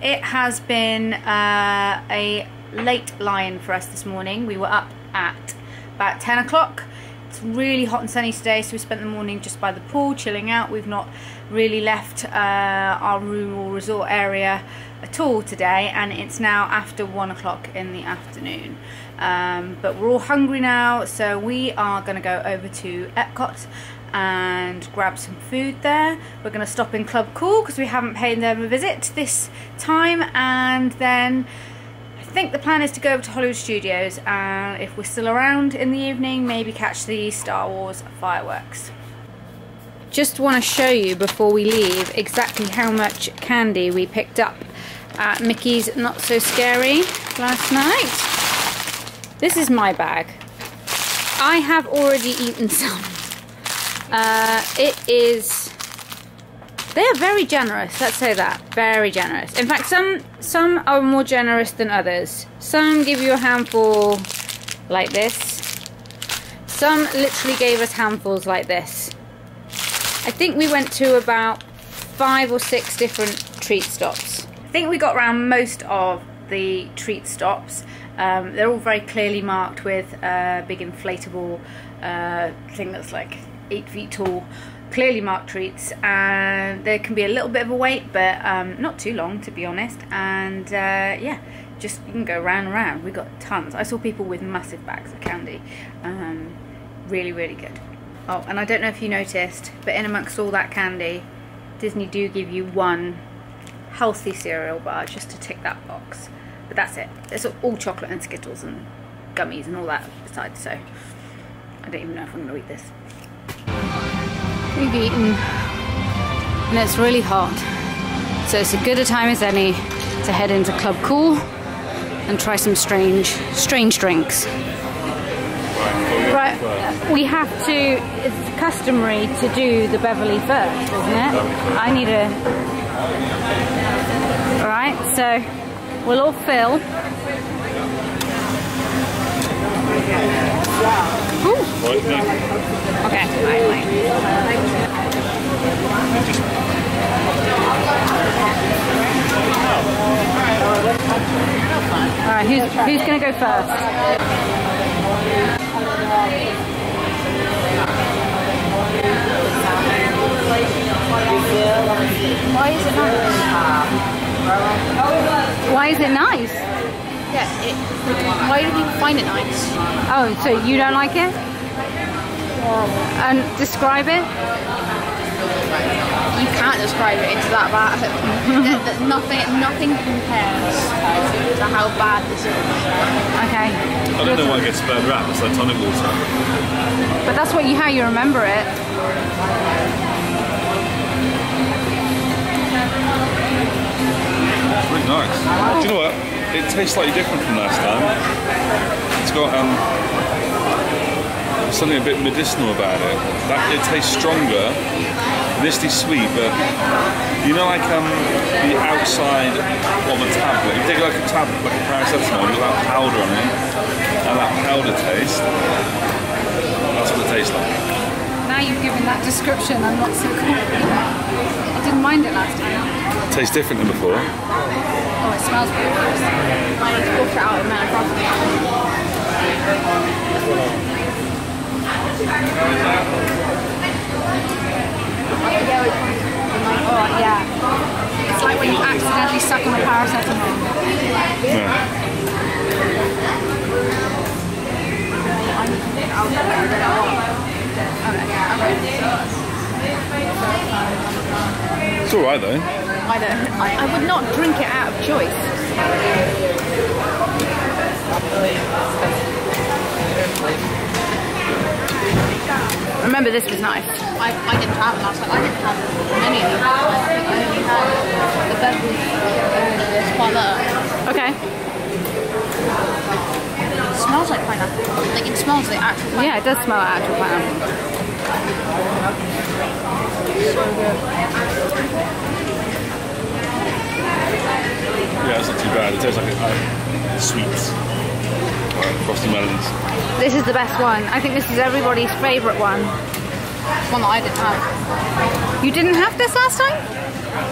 It has been a late lie-in for us this morning. We were up at about 10 o'clock. It's really hot and sunny today, so we spent the morning just by the pool chilling out. We've not really left our room or resort area at all today, and it's now after 1 o'clock in the afternoon. But we're all hungry now, so we are going to go over to Epcot and grab some food there. We're going to stop in Club Cool because we haven't paid them a visit this time, and then I think the plan is to go over to Hollywood Studios, and if we're still around in the evening, maybe catch the Star Wars fireworks. Just want to show you before we leave exactly how much candy we picked up at Mickey's Not So Scary last night. This is my bag. I have already eaten some. They're very generous, let's say that, very generous. In fact, some are more generous than others. Some give you a handful like this. Some literally gave us handfuls like this. I think we went to about 5 or 6 different treat stops. I think we got around most of the treat stops. They're all very clearly marked with a big inflatable thing that's like 8 feet tall, clearly marked treats, and there can be a little bit of a wait, but not too long, to be honest. And yeah, just you can go round and round. We got tons. I saw people with massive bags of candy. Really, really good. Oh, and I don't know if you noticed, but in amongst all that candy, Disney do give you one healthy cereal bar just to tick that box. But that's it. It's all chocolate and Skittles and gummies and all that besides, so I don't even know if I'm going to eat this. We've eaten and it's really hot, so it's as good a time as any to head into Club Cool and try some strange drinks. Right, we have to, it's customary to do the Beverly first, isn't it? I need a... Alright, so we'll all fill. Ooh. Okay, Alright, who's gonna go first? Why is it nice? Why is it nice? Yeah, why do people find it nice? Oh, so you don't like it? And describe it? You can't describe it, it's that bad. nothing compares to how bad this is. Okay. I don't know why it gets bad rap, it's like tonic water. But that's how you remember it. It's really nice. Do you know what? It tastes slightly different from last time. It's got something a bit medicinal about it. It tastes stronger. Initially sweet, but you know, like the outside of a tablet. You take like a tablet, like a paracetamol, with that powder on it, and that powder taste. That's what it tastes like. Now you've given that description, I'm not so confident. I didn't mind it last time. It tastes different than before. Oh, it smells good. I need to wash it out in there properly. Oh, yeah. It's like when you accidentally suck on a paracetamol. Yeah. It's alright though. I would not drink it out of choice. Remember, this was nice. I didn't have it last time. I didn't have many of them. I think I only had the Beverly Squalor. Okay. It smells like pineapple. Like it smells like actual pineapple. Yeah, it does smell like actual pineapple. So good. Yeah, it's not too bad. It tastes like sweets. Frosty melons. This is the best one. I think this is everybody's favourite one. One that I didn't have. You didn't have this last time?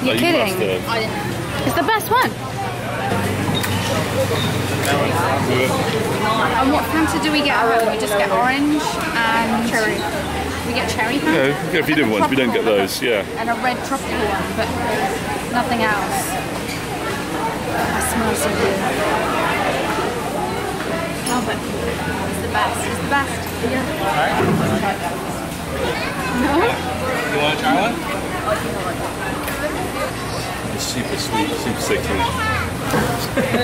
You're kidding. I didn't. It's the best one. And what Fanta do we get at home? We just get orange and cherry. We get cherry Fanta? Yeah, if you did ones, we don't get those, yeah. And a red tropical one, but nothing else. That smells so good. Oh, but it's the best. It's the best. Yeah. No? You want to try one? It's super sweet, super sickly.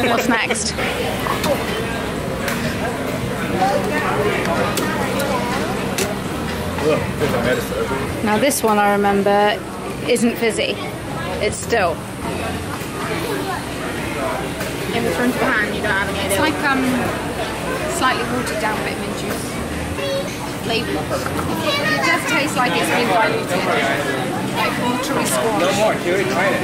What's next? Now this one I remember isn't fizzy. It's still. In the front of the hand you don't have any idea. It's like slightly watered down vitamin juice flavour. It does taste like it's been diluted. Like watery squash. No more, you already tried it.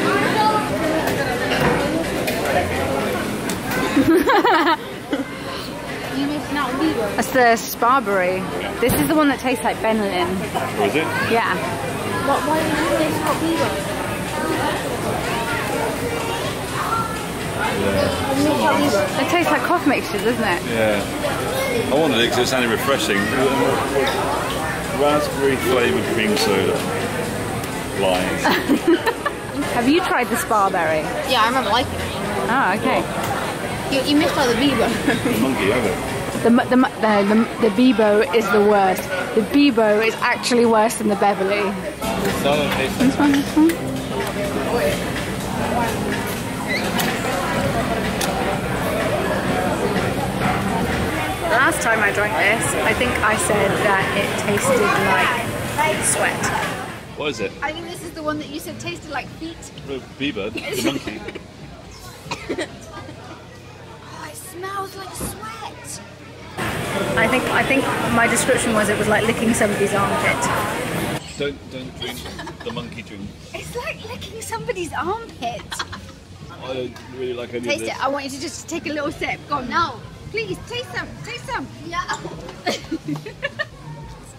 That's the Sparberry. This is the one that tastes like Benelin. Or is it? Yeah. Why do you taste hot beaver? Yeah. It tastes like cough mixture, doesn't it? Yeah. I wanted it because it sounded refreshing. Raspberry flavoured cream soda. Lies. Have you tried the Sparberry? Yeah, I remember liking it. Oh, okay. You missed out the beaver. The monkey, have it? The Bibo is the worst. The Bibo is actually worse than the Beverly. This one. Last time I drank this, I think I said that it tasted like sweat. What is it? I think this is the one that you said tasted like feet. The bee-bird, the monkey. Oh, it smells like sweat. I think my description was it was like licking somebody's armpit. Don't drink the monkey drink. It's like licking somebody's armpit. I don't really like any of Taste this. it. I want you to just take a little sip. Go on, no. Please, taste some. Taste some. Yeah. It's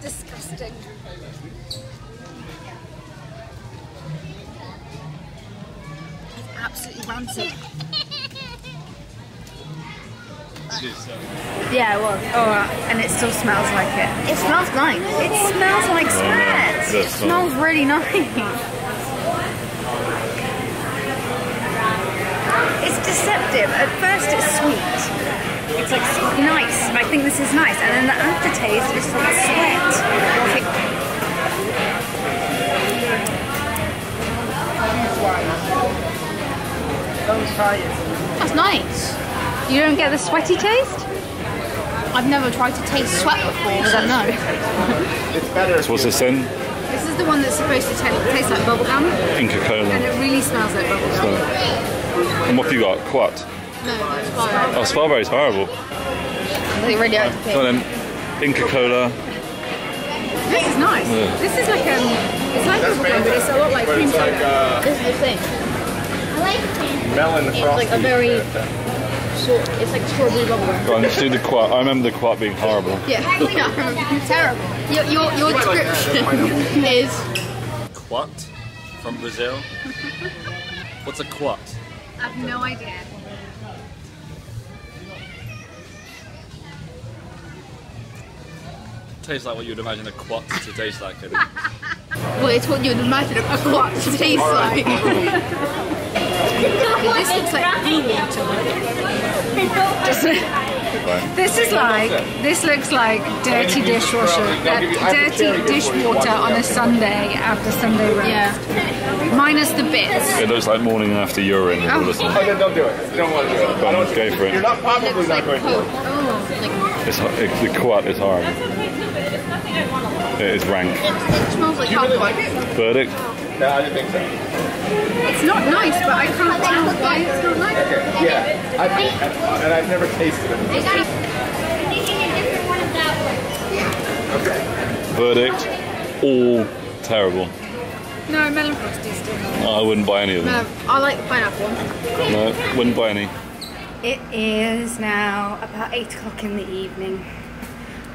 disgusting. It's absolutely rancid. Yeah, it was. Oh, and it still smells like it. It smells nice. It smells like sweat. It It does smells really nice. It's deceptive. At first it's sweet. It's like nice. I think this is nice. And then the aftertaste is like sweat. That's nice. You don't get the sweaty taste? I've never tried to taste sweat before, so no. So what's this then? This is the one that's supposed to taste like bubblegum. Inca Cola. And it really smells like bubblegum. And what have you got? Quat? No, it's fine. Oh, Sparberry's horrible. I think really like So then, Inca Cola. This is nice. Yeah. This is like it's like bubblegum, but it's a lot like cream soda. This is the thing. I like melon it's like a very short, it's like strawberry bubblegum. Go on, let's do the Quat. I remember the Quat being horrible. Yeah, terrible. Your description is Quat from Brazil. What's a Quat? I have no idea. Tastes like what you would imagine a Quat to taste like. well, it's what you'd imagine a quat to taste like. This looks like pee water. This looks like dirty dishwasher, dirty dishwater on a Sunday after Sunday roast. Yeah. Minus the bits. It looks like morning after urine. Oh, then don't do it. You don't want to do it. I don't Go for it. You're not probably Looks not like going to do Coke. it. The Quat is horrible. It is rank. It smells like You really popcorn. like it? Verdict? No, I didn't think so. It's not nice, but I can't tell why it's not nice. Okay, yeah. And I've never tasted it. Okay. Verdict? All terrible. No, melon frosties do. I wouldn't buy any of them. No, I like the pineapple one. No, wouldn't buy any. It is now about 8 o'clock in the evening,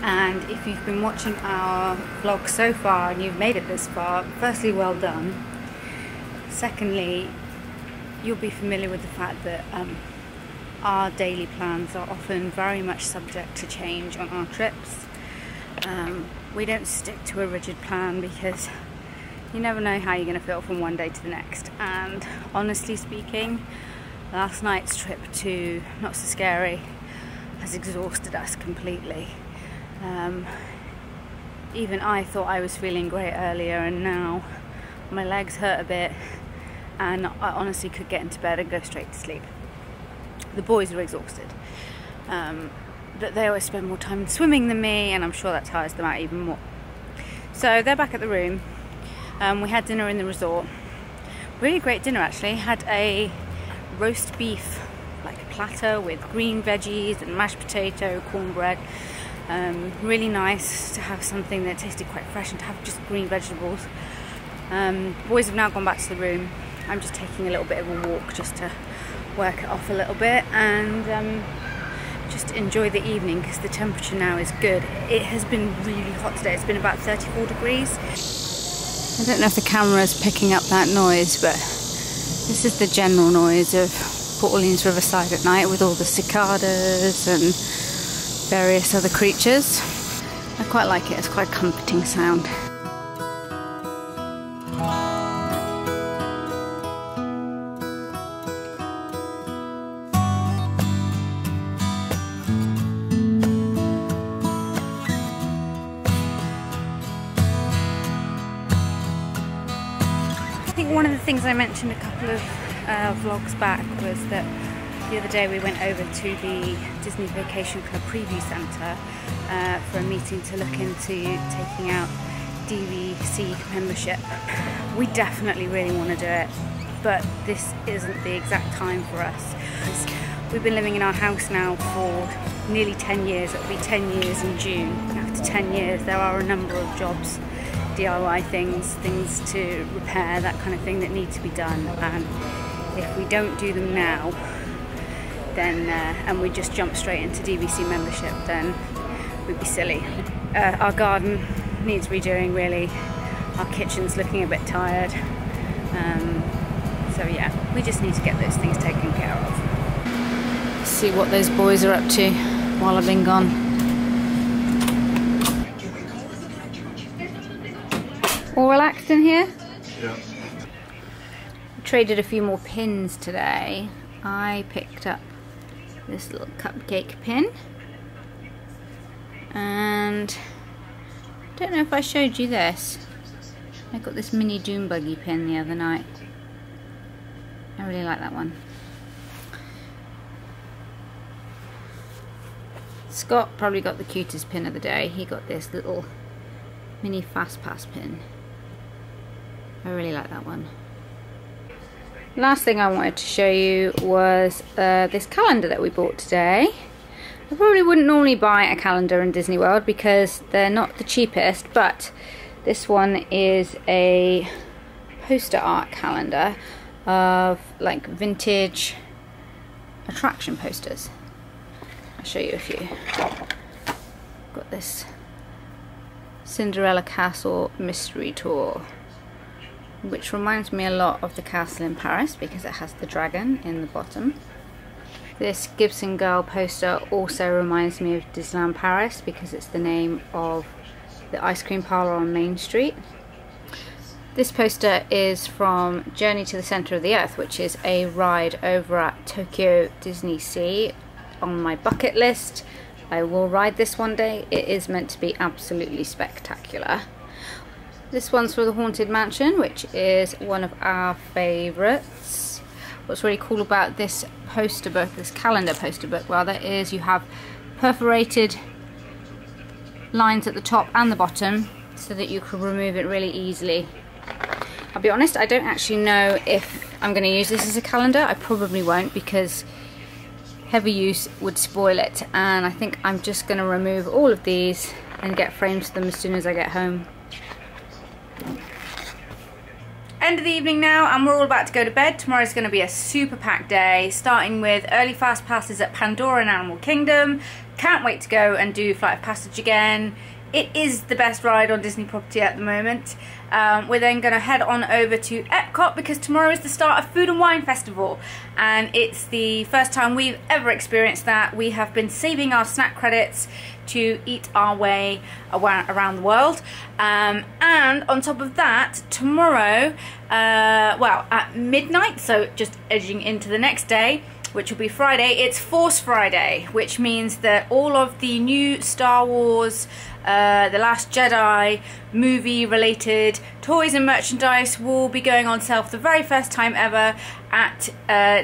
and if you've been watching our vlog so far and you've made it this far, firstly, well done. Secondly, you'll be familiar with the fact that our daily plans are often very much subject to change on our trips. We don't stick to a rigid plan because you never know how you're going to feel from one day to the next. And honestly speaking, last night's trip to Not So Scary has exhausted us completely. Even I thought I was feeling great earlier, and now my legs hurt a bit, and I honestly could get into bed and go straight to sleep. The boys are exhausted, but they always spend more time swimming than me, and I'm sure that tires them out even more. So they're back at the room. We had dinner in the resort. Really great dinner actually. Had a roast beef like platter with green veggies and mashed potato, cornbread. Really nice to have something that tasted quite fresh and to have just green vegetables. Boys have now gone back to the room. I'm just taking a little bit of a walk just to work it off a little bit and just enjoy the evening because the temperature now is good. It has been really hot today. It's been about 34 degrees. I don't know if the camera is picking up that noise, but this is the general noise of Port Orleans Riverside at night with all the cicadas and various other creatures. I quite like it. It's quite a comforting sound. I think one of the things I mentioned a couple of vlogs back was that the other day we went over to the Disney Vacation Club Preview Centre for a meeting to look into taking out DVC membership. We definitely really want to do it, but this isn't the exact time for us. We've been living in our house now for nearly 10 years. It'll be 10 years in June. After 10 years there are a number of jobs, DIY things to repair, that kind of thing that need to be done, and if we don't do them now then and we just jump straight into DVC membership, then we'd be silly. Our garden needs redoing really, our kitchen's looking a bit tired, so yeah, we just need to get those things taken care of. See what those boys are up to while I've been gone. All relaxed in here? Yeah. Traded a few more pins today. I picked up this little cupcake pin, and I don't know if I showed you this. I got this mini dune buggy pin the other night. I really like that one. Scott probably got the cutest pin of the day. He got this little mini fast pass pin. I really like that one. Last thing I wanted to show you was this calendar that we bought today. I probably wouldn't normally buy a calendar in Disney World because they're not the cheapest, but this one is a poster art calendar of like vintage attraction posters. I'll show you a few. Got this Cinderella Castle Mystery Tour, which reminds me a lot of the castle in Paris because it has the dragon in the bottom. This Gibson Girl poster also reminds me of Disneyland Paris because it's the name of the ice cream parlour on Main Street. This poster is from Journey to the Centre of the Earth, which is a ride over at Tokyo Disney Sea on my bucket list. I will ride this one day. It is meant to be absolutely spectacular. This one's for the Haunted Mansion, which is one of our favourites. What's really cool about this poster book, this calendar poster book rather, is you have perforated lines at the top and the bottom so that you can remove it really easily. I'll be honest, I don't actually know if I'm going to use this as a calendar. I probably won't because heavy use would spoil it, and I think I'm just going to remove all of these and get frames for them as soon as I get home. End of the evening now, and we're all about to go to bed. Tomorrow's going to be a super packed day, starting with early fast passes at Pandora and Animal Kingdom. Can't wait to go and do Flight of Passage again. it is the best ride on Disney property at the moment. We're then going to head on over to Epcot because tomorrow is the start of Food and Wine Festival, and it's the first time we've ever experienced that. We have been saving our snack credits to eat our way around the world, and on top of that, tomorrow, well, at midnight, so just edging into the next day, which will be Friday, it's Force Friday, which means that all of the new Star Wars, The Last Jedi movie related toys and merchandise will be going on sale for the very first time ever at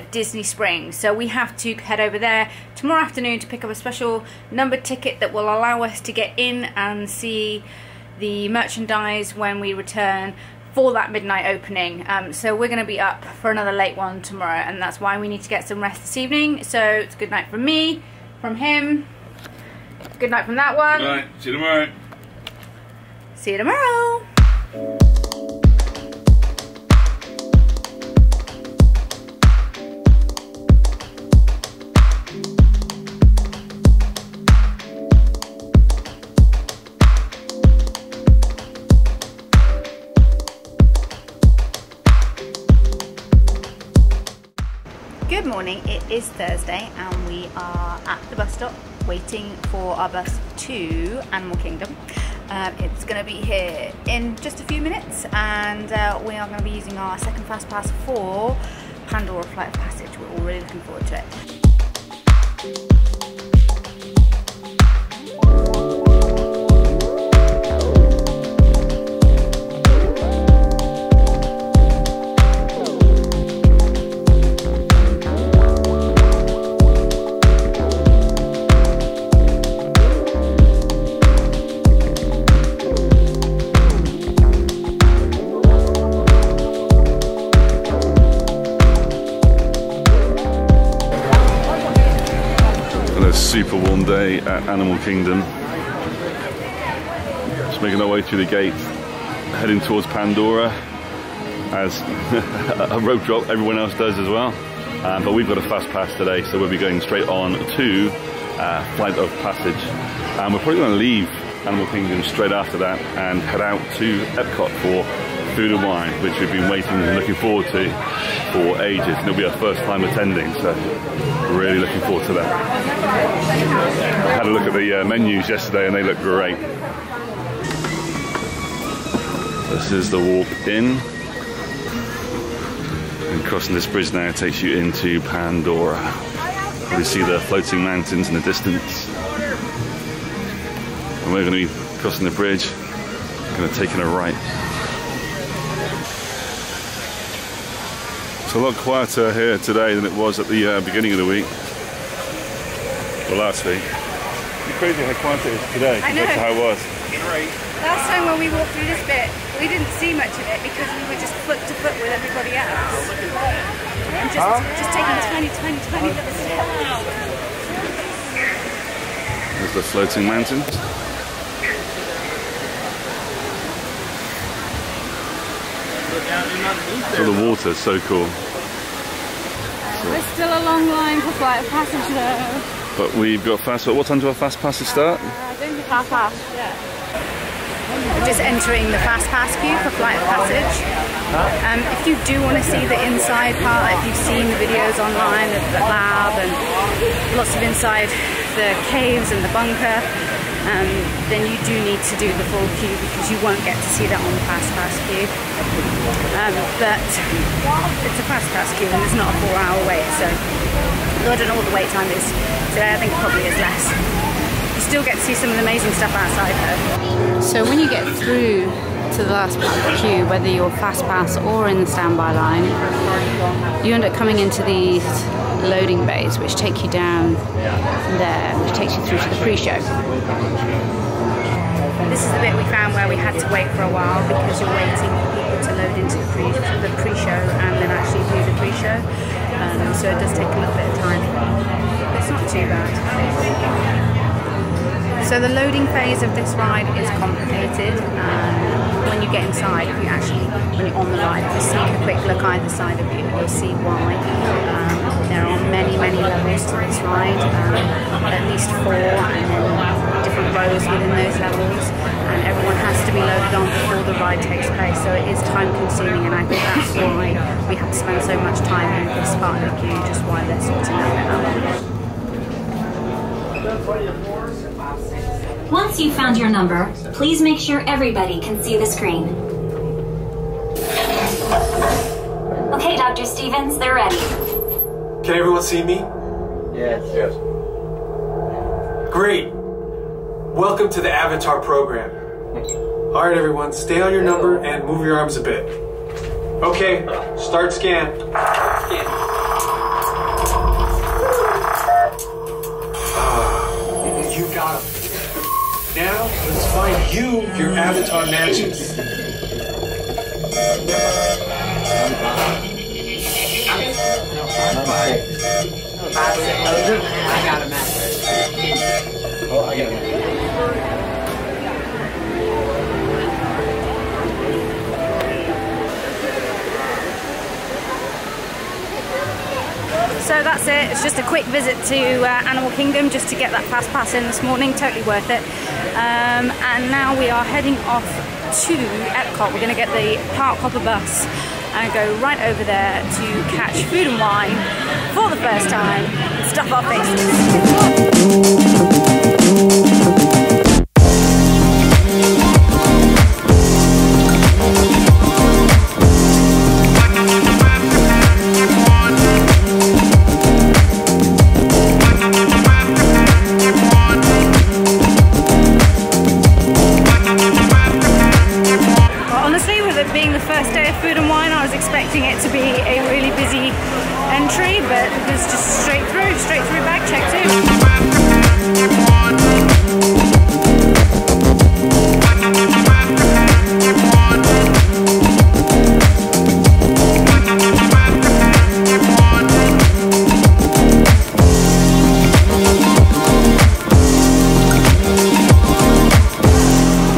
Disney Springs. So we have to head over there tomorrow afternoon to pick up a special numbered ticket that will allow us to get in and see the merchandise when we return for that midnight opening. So we're going to be up for another late one tomorrow, and that's why we need to get some rest this evening. So it's good night from me, from him, good night from that one. Good night. See you tomorrow. See you tomorrow. Good morning, it is Thursday and we are at the bus stop waiting for our bus to Animal Kingdom. It's going to be here in just a few minutes, and we are going to be using our second fast pass for Pandora Flight of Passage. We're all really looking forward to it. Super warm day at Animal Kingdom. Just making our way through the gate, heading towards Pandora as a rope drop, everyone else does as well. But we've got a fast pass today, so we'll be going straight on to Flight of Passage. And we're probably going to leave Animal Kingdom straight after that and head out to Epcot for Food and Wine, which we've been waiting and looking forward to for ages. And it'll be our first time attending, so really looking forward to that. I had a look at the menus yesterday and they look great. This is the walk in. And crossing this bridge now takes you into Pandora. You see the floating mountains in the distance. And we're going to be crossing the bridge, going to take in a right. It's a lot quieter here today than it was at the beginning of the week. Or last week. It's crazy how quiet it is today compared to how it was. Last time when we walked through this bit, we didn't see much of it because we were just foot to foot with everybody else. And just taking tiny little steps. There's the floating mountains. So the water's so cool. There's still a long line for Flight of Passage though. But we've got fast. What time do our fast passes start? I don't think half past. Yeah. We're just entering the fast pass queue for Flight of Passage. If you do want to see the inside part, if you've seen the videos online of the lab and lots of inside the caves and the bunker, then you do need to do the full queue because you won't get to see that on the fast pass queue. But it's a fast pass queue and it's not a 4-hour wait, so I don't know what the wait time is today. I think it probably is less. You still get to see some of the amazing stuff outside though. So when you get through to the last part of the queue, whether you're fast pass or in the standby line, you end up coming into these loading bays which take you down there, which takes you through to the pre-show. This is the bit we found where we had to wait for a while because you're waiting for people to load into the pre-show and then actually do the pre-show. So it does take a little bit of time. It's not too bad. So the loading phase of this ride is complicated. When you get inside, when you're on the ride, if you sneak a quick look either side of you, you'll see why. There are many levels to this ride, at least 4, and then different rows within those levels, and everyone has to be loaded on before the ride takes place, so it is time consuming, and I think that's why we have to spend so much time in this part of the queue, just while they're sorting that out. Once you've found your number, please make sure everybody can see the screen. Okay, Dr. Stevens, they're ready. Can everyone see me? Yes. Yes. Great. Welcome to the Avatar program. All right, everyone, stay on your number and move your arms a bit. Okay, start scan. You got him. Now, let's find you your Avatar matches. I got a match. Oh, I got a match. So that's it. It's just a quick visit to Animal Kingdom just to get that fast pass in this morning. Totally worth it. And now we are heading off to Epcot. We're going to get the park hopper bus and go right over there to catch food and wine for the first time and stuff our faces. Expecting it to be a really busy entry, but it's just straight through bag check too.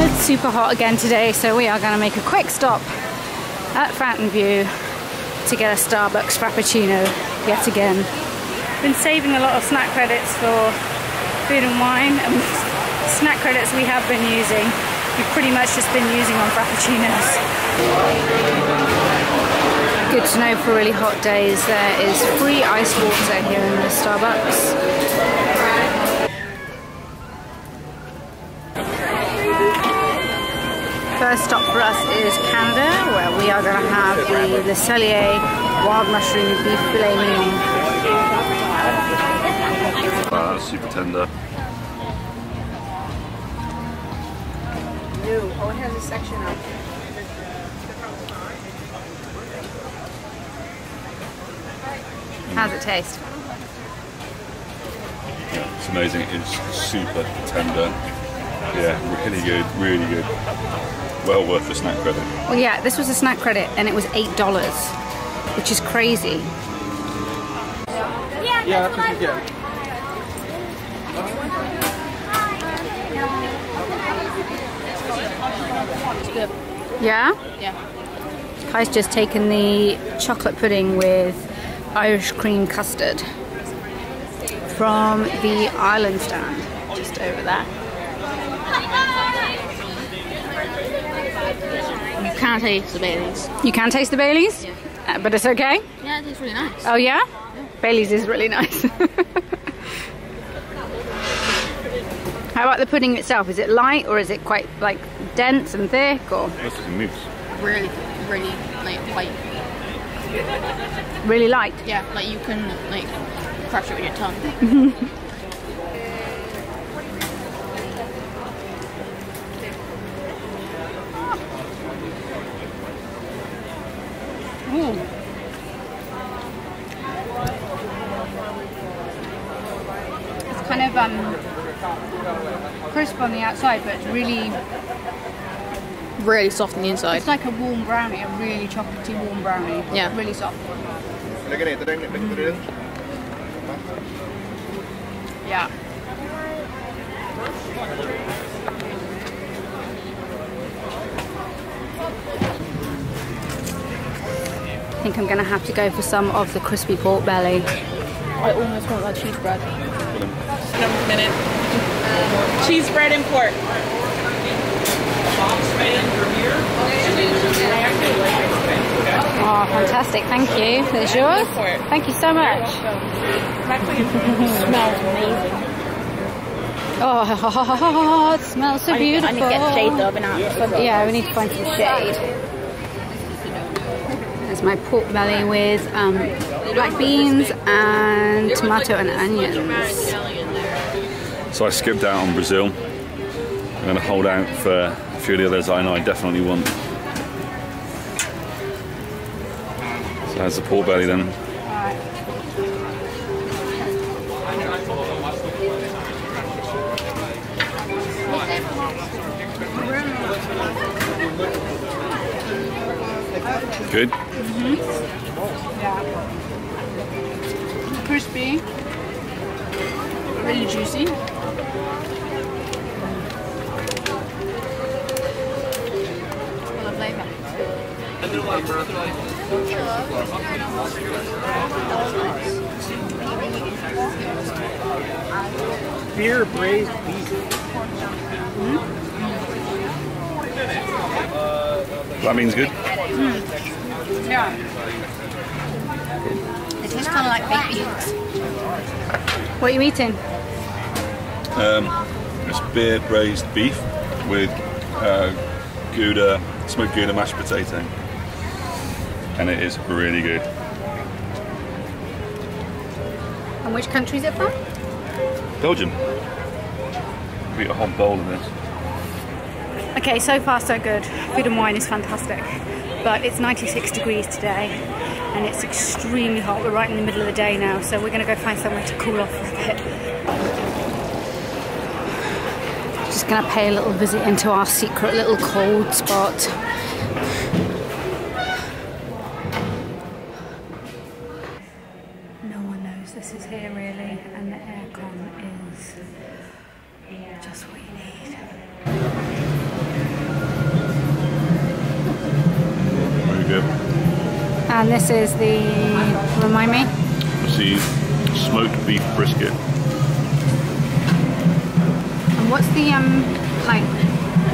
It's super hot again today, so we are going to make a quick stop at Fountain View to get a Starbucks Frappuccino yet again. Been saving a lot of snack credits for food and wine, and snack credits we have been using, we've pretty much just been using on Frappuccinos. Good to know for really hot days, there is free iced water here in the Starbucks. First stop for us is Canada, where we are going to have the Le Cellier wild mushroom beef filet mignon. Super tender. Oh, it has a section up. How's it taste? Yeah, it's amazing. It's super tender. Yeah, really good, really good. Well worth the snack credit. Well, yeah, this was a snack credit and it was $8, which is crazy. Yeah, that's what you get. Yeah? Yeah. Kai's just taken the chocolate pudding with Irish cream custard from the island stand, just over there. You can't taste the Baileys. You can taste the Baileys? Yeah. But it's okay? Yeah, it tastes really nice. Oh yeah? Baileys is really nice. How about the pudding itself? Is it light or is it quite like dense and thick or? This is a mousse. Really, really light. Really light? Yeah, like you can like crush it with your tongue. Ooh. It's kind of crisp on the outside, but it's Really soft on the inside. it's like a warm brownie, a really chocolatey warm brownie. Yeah. Really soft. Yeah. I think I'm going to have to go for some of the crispy pork belly. I almost want that cheese bread. In a minute. Cheese, bread, and pork. Oh, fantastic. Thank you. That's yours? Thank you so much. Smells amazing. Oh, it smells so beautiful. I need to get the shade though, but now yeah, we need to find some shade. There's my pork belly with black beans and tomato and onions. So I skipped out on Brazil. I'm going to hold out for a few of the others I know I definitely want. So that's the pork belly then. Good? Mm-hmm. Yeah. Crispy. Really juicy. Full of flavor. Beer braised beef. That means good. Yeah. It tastes kind of like baked beans. What are you eating? It's beer braised beef with Gouda, smoked Gouda mashed potato, and it is really good. And which country is it from? Belgium. We eat a whole bowl of this. Okay, so far so good. Food and wine is fantastic, but it's 96 degrees today and it's extremely hot. We're right in the middle of the day now, so we're going to go find somewhere to cool off for a bit. Just going to pay a little visit into our secret little cold spot. No one knows this is here really, and the aircon is just what you need. Very good. And this is the, remind me? See, smoked beef brisket. And what's the like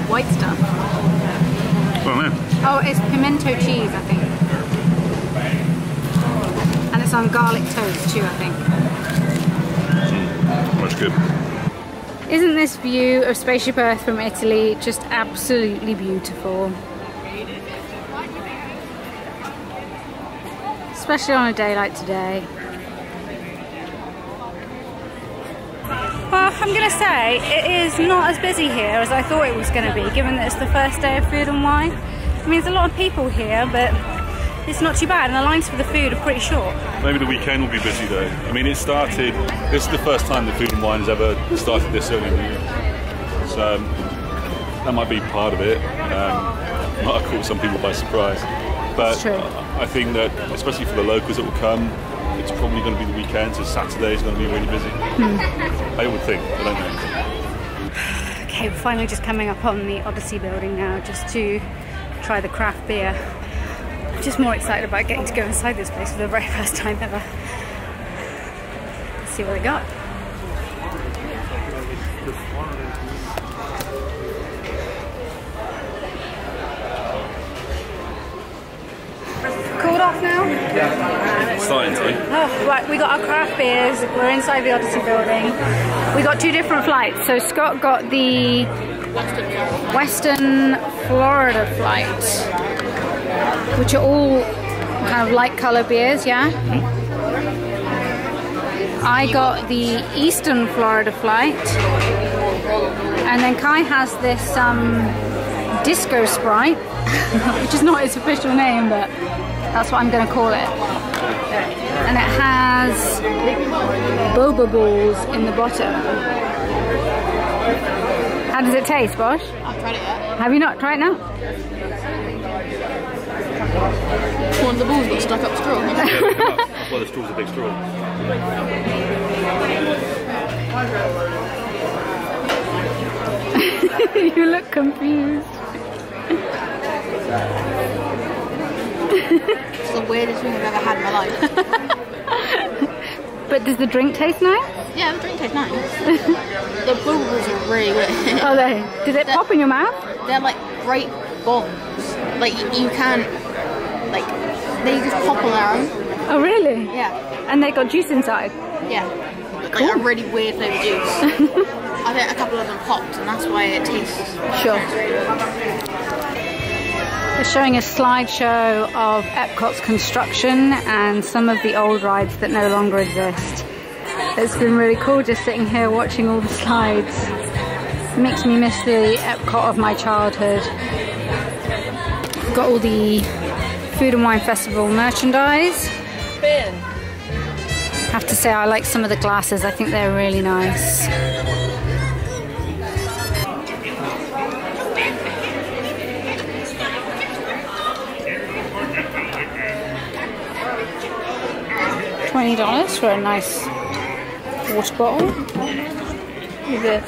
white stuff? Oh man. Oh, it's pimento cheese, I think. And it's on garlic toast too, I think. That's good. Isn't this view of Spaceship Earth from Italy just absolutely beautiful? Especially on a day like today. Well, I'm gonna say it is not as busy here as I thought it was gonna be, given that it's the first day of Food and Wine. I mean, there's a lot of people here, but it's not too bad, and the lines for the food are pretty short. Maybe the weekend will be busy though. I mean, this is the first time that Food and Wine has ever started this early in the year. So that might be part of it. Might have caught some people by surprise. But I think that, especially for the locals that will come, it's probably going to be the weekend, so Saturday is going to be really busy. I would think, I don't know. Okay, we're finally just coming up on the Odyssey building now, just to try the craft beer. I'm just more excited about getting to go inside this place for the very first time ever. Let's see what they got. Cooled off now? Starting to. Oh, right, we got our craft beers. We're inside the Odyssey building. We got two different flights. So Scott got the Western Florida flight, which are all kind of light color beers, yeah? I got the Eastern Florida flight, and then Kai has this Disco Sprite, which is not its official name, but that's what I'm going to call it. And it has boba balls in the bottom. How does it taste, Bosch? I've tried it yet. Have you not tried it now? One of the balls got stuck up straw. Well, the straw's a big straw. You look confused. It's the weirdest thing I've ever had in my life. But does the drink taste nice? Yeah, the drink tastes nice. The bubbles are really good. Are they? Did it pop in your mouth? They're like great bombs. Like you can't, like, they just pop on their own. Oh really? Yeah. And they got juice inside? Yeah. Like a really weird flavour juice. I think a couple of them popped and that's why it tastes. Sure. They're showing a slideshow of Epcot's construction and some of the old rides that no longer exist. It's been really cool just sitting here watching all the slides. It makes me miss the Epcot of my childhood. Got all the Food and Wine Festival merchandise. Have to say I like some of the glasses, I think they're really nice. $20 for a nice water bottle. Look at this.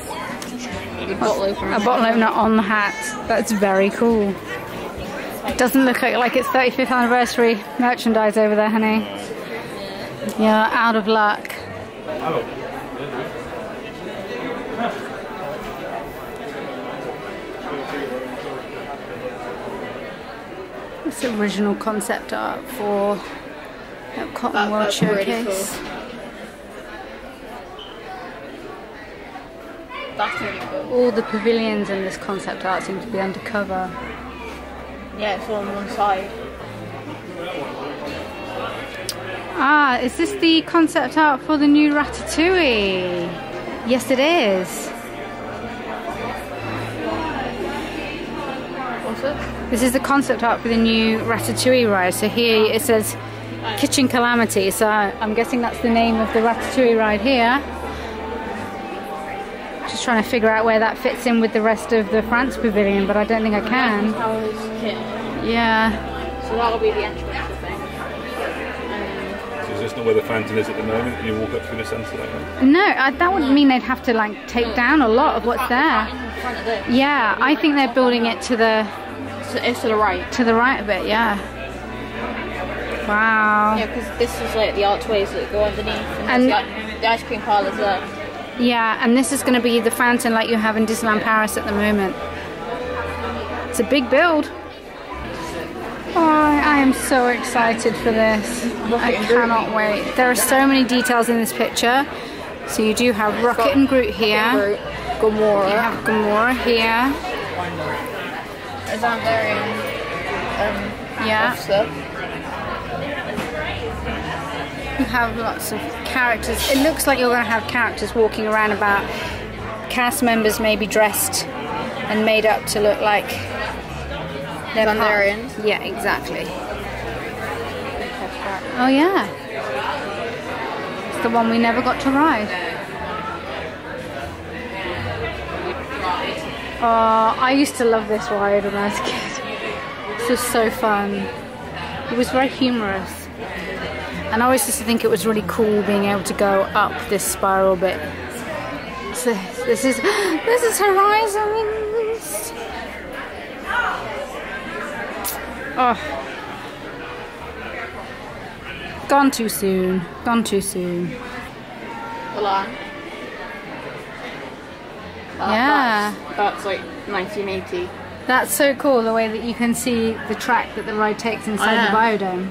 A bottle opener. A bottle opener on the hat. That's very cool. It doesn't look like it's 35th anniversary merchandise over there, honey. Yeah, out of luck. This original concept art for Epcot World Showcase. Really cool. That's really cool. All the pavilions in this concept art seem to be undercover. Yeah, it's all on one side. Ah, is this the concept art for the new Ratatouille? Yes, it is. What's it? This is the concept art for the new Ratatouille ride. So here it says Kitchen Calamity. So I'm guessing that's the name of the Ratatouille ride here. Just trying to figure out where that fits in with the rest of the France pavilion, but I don't think I can. Yeah. So that'll be the entrance, I think. So is this not where the fountain is at the moment and you walk up through the centre like No, that would mean they'd have to like take down a lot of what's there. In front of this. Yeah, I think they're building it to the It's to the right. to the right a bit, yeah. Wow. Yeah, because this is like the archways that go underneath, and the ice cream parlour's there. Yeah, and this is going to be the fountain like you have in Disneyland Paris at the moment. It's a big build. Oh, I am so excited for this. I cannot wait. There are so many details in this picture. So you do have Rocket and Groot here. Gamora. You have Gamora here. Is that very Yeah. officer? You have lots of characters. It looks like you're going to have characters walking around about. Cast members maybe dressed and made up to look like they're Vandarians. Yeah, exactly. Oh yeah. It's the one we never got to ride. Oh, I used to love this ride when I was a kid. This was so fun. It was very humorous. And I always used to think it was really cool being able to go up this spiral bit. So this is Horizons. Oh. Gone too soon. Gone too soon. The line. Yeah. That's like 1980. That's so cool, the way that you can see the track that the ride takes inside the biodome.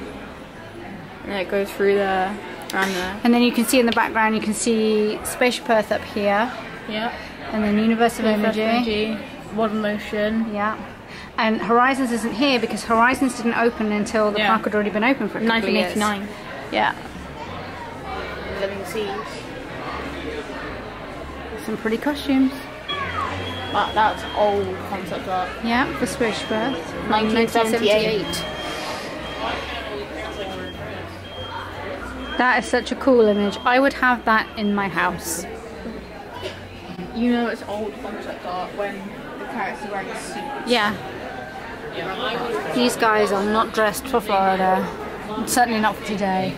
And it goes through there, around there. And then you can see in the background, you can see Spaceship Earth up here. Yeah. And then Universe of Energy. Modern Motion. Yeah. And Horizons isn't here because Horizons didn't open until the park had already been open for a couple of years. 1989. Yeah. Living Seas. Some pretty costumes. That's old concept art. Yeah, for Spaceship Earth. 1978. That is such a cool image. I would have that in my house. You know it's old concept art when the characters are wearing suits. Yeah. These guys are not dressed for Florida. Certainly not for today.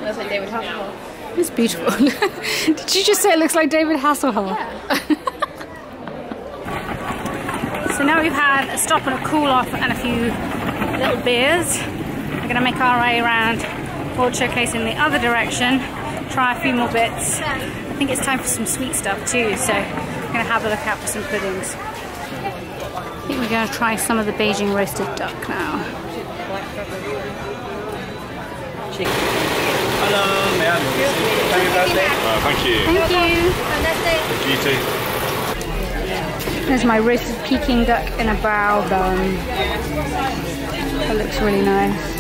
That's like David Hasselhoff. It's beautiful. Did you just say it looks like David Hasselhoff? Yeah. So now we've had a stop and a cool off and a few little beers. We're going to make our way around World Showcase in the other direction, try a few more bits. I think it's time for some sweet stuff too, so I'm gonna have a look out for some puddings. I think we're gonna try some of the Beijing roasted duck now. Hello, ma'am. Happy birthday. Thank you. Thank you. You too. There's my roasted Peking duck in a bao bun. That looks really nice.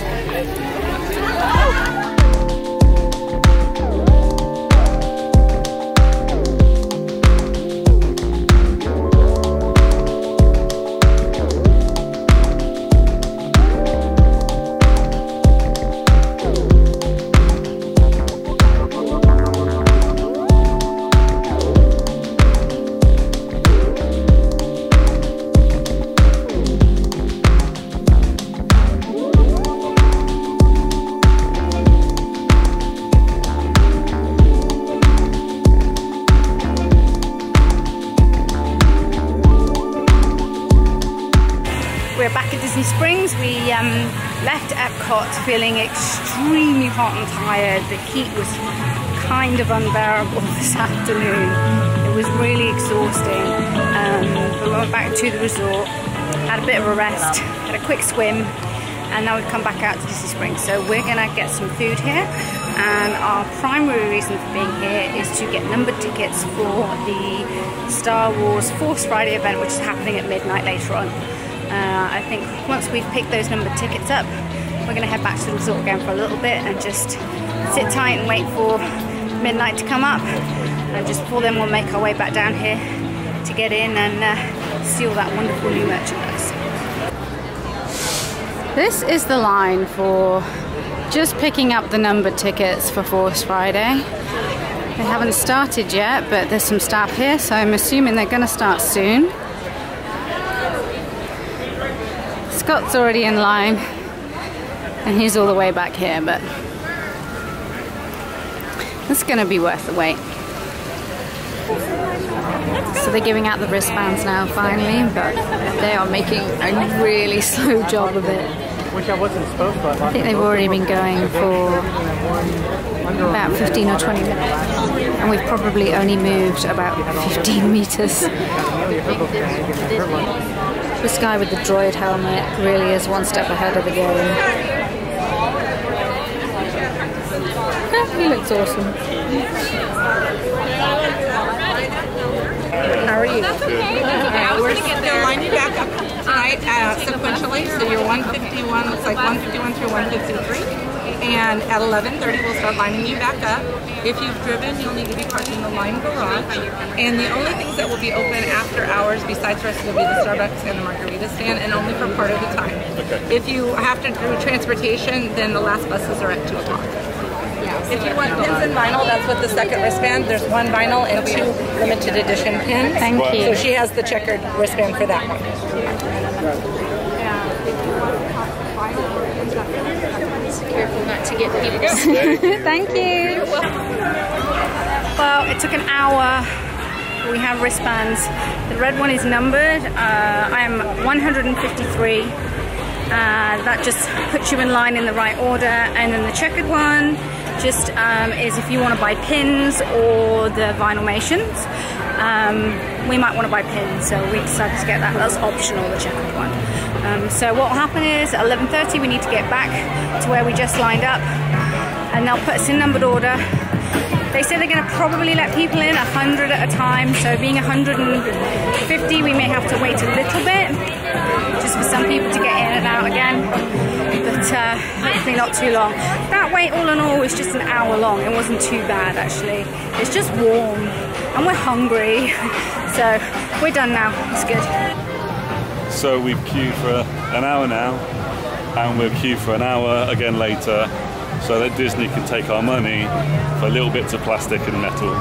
We're back at Disney Springs. We left Epcot feeling extremely hot and tired. The heat was kind of unbearable this afternoon. It was really exhausting. We went back to the resort, had a bit of a rest, had a quick swim, and now we've come back out to Disney Springs. So we're gonna get some food here, and our primary reason for being here is to get numbered tickets for the Star Wars Force Friday event, which is happening at midnight later on. I think once we've picked those numbered tickets up, we're going to head back to the resort again for a little bit and just sit tight and wait for midnight to come up. And just before then, we'll make our way back down here to get in and see all that wonderful new merchandise. This is the line for just picking up the numbered tickets for Force Friday. They haven't started yet, but there's some staff here, so I'm assuming they're going to start soon. Scott's already in line, and he's all the way back here, but it's going to be worth the wait. So they're giving out the wristbands now, finally, but they are making a really slow job of it. I think they've already been going for about 15 or 20 minutes, and we've probably only moved about 15 meters. This guy with the droid helmet really is one step ahead of the game. He looks awesome. How are you? We're going to line you back up tonight sequentially. So you're 151, looks like 151 through 153. And at 11:30 we'll start lining you back up. If you've driven, you'll need to be parked in the Lime Garage. And the only things that will be open after hours besides rest will be the Starbucks and the margarita stand, and only for part of the time. If you have to do transportation, then the last buses are at 2 o'clock. If you want pins and vinyl, that's what the second wristband. There's 1 vinyl and 2 limited edition pins. Thank you. So she has the checkered wristband for that one. Careful not to get people. Thank you. Well, it took an hour. We have wristbands. The red one is numbered. I am 153. That just puts you in line in the right order. And then the checkered one just is if you want to buy pins or the vinylmations. We might want to buy pins, so we decided to get that. That's optional, the checkered one. So what will happen is at 11:30 we need to get back to where we just lined up, and they'll put us in numbered order. They say they're going to probably let people in 100 at a time, so being 150 we may have to wait a little bit, just for some people to get in and out again, but hopefully not too long. That wait all in all was just an hour long. It wasn't too bad actually. It's just warm and we're hungry, so we're done now. It's good. So we've queued for an hour now, and we'll queue for an hour again later, so that Disney can take our money for little bits of plastic and metal.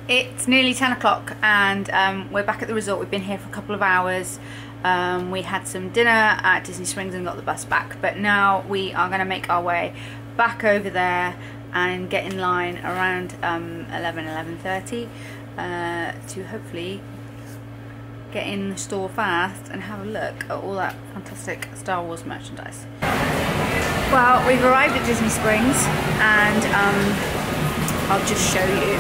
It's nearly 10 o'clock and we're back at the resort. We've been here for a couple of hours. We had some dinner at Disney Springs and got the bus back, but now we are going to make our way back over there and get in line around 11:30 to hopefully get in the store fast and have a look at all that fantastic Star Wars merchandise. Well, we've arrived at Disney Springs and I'll just show you.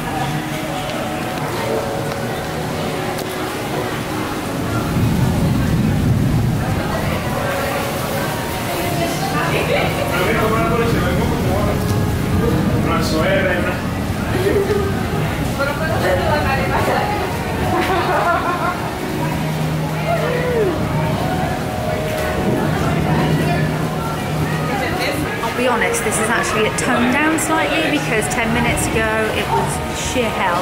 I'll be honest, this is actually toned down slightly because 10 minutes ago it was sheer hell.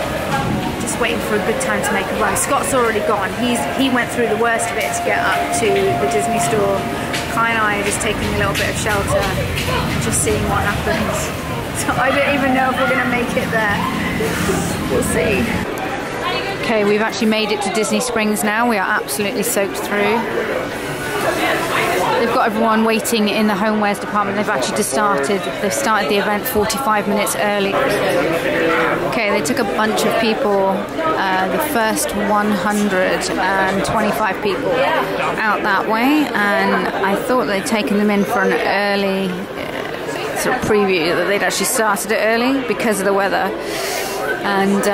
Just waiting for a good time to make a run. Scott's already gone. He went through the worst of it to get up to the Disney store. Kai and I are just taking a little bit of shelter and just seeing what happens. So I don't even know if we're going to make it there. We'll see. Okay, we've actually made it to Disney Springs now. We are absolutely soaked through. They've got everyone waiting in the homewares department. They've actually just started. They've started the event 45 minutes early. Okay, they took a bunch of people, the first 125 people out that way, and I thought they'd taken them in for an early sort of preview, that they'd actually started it early because of the weather. And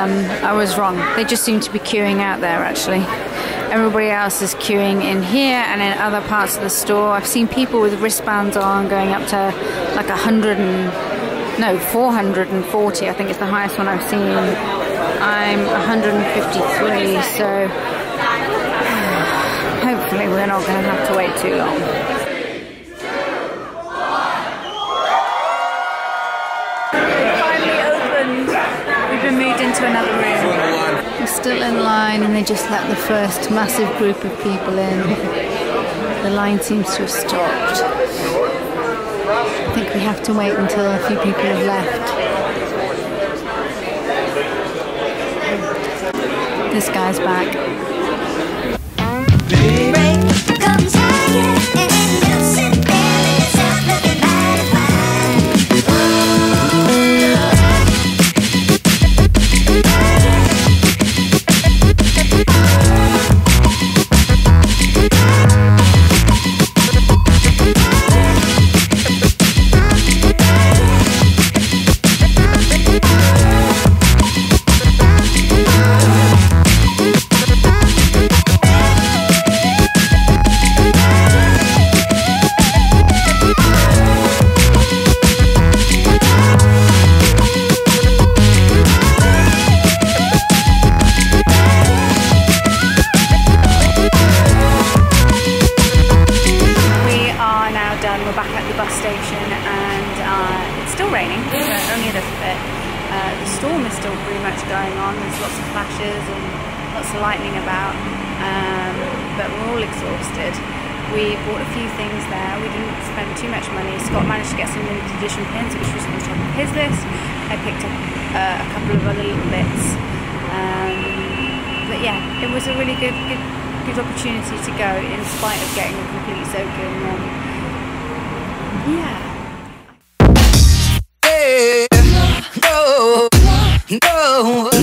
I was wrong. They just seem to be queuing out there actually. Everybody else is queuing in here and in other parts of the store. I've seen people with wristbands on going up to like 440, I think is the highest one I've seen. I'm 153, so hopefully we're not going to have to wait too long. We've been moved into another room. We're still in line and they just let the first massive group of people in. The line seems to have stopped. I think we have to wait until a few people have left. This guy's back. Lightning about, but we're all exhausted. We bought a few things there. We didn't spend too much money. Scott managed to get some limited edition pins, which was on the top of his list. I picked up a couple of other little bits, but yeah, it was a really good opportunity to go in spite of getting a complete soaking. Yeah. No.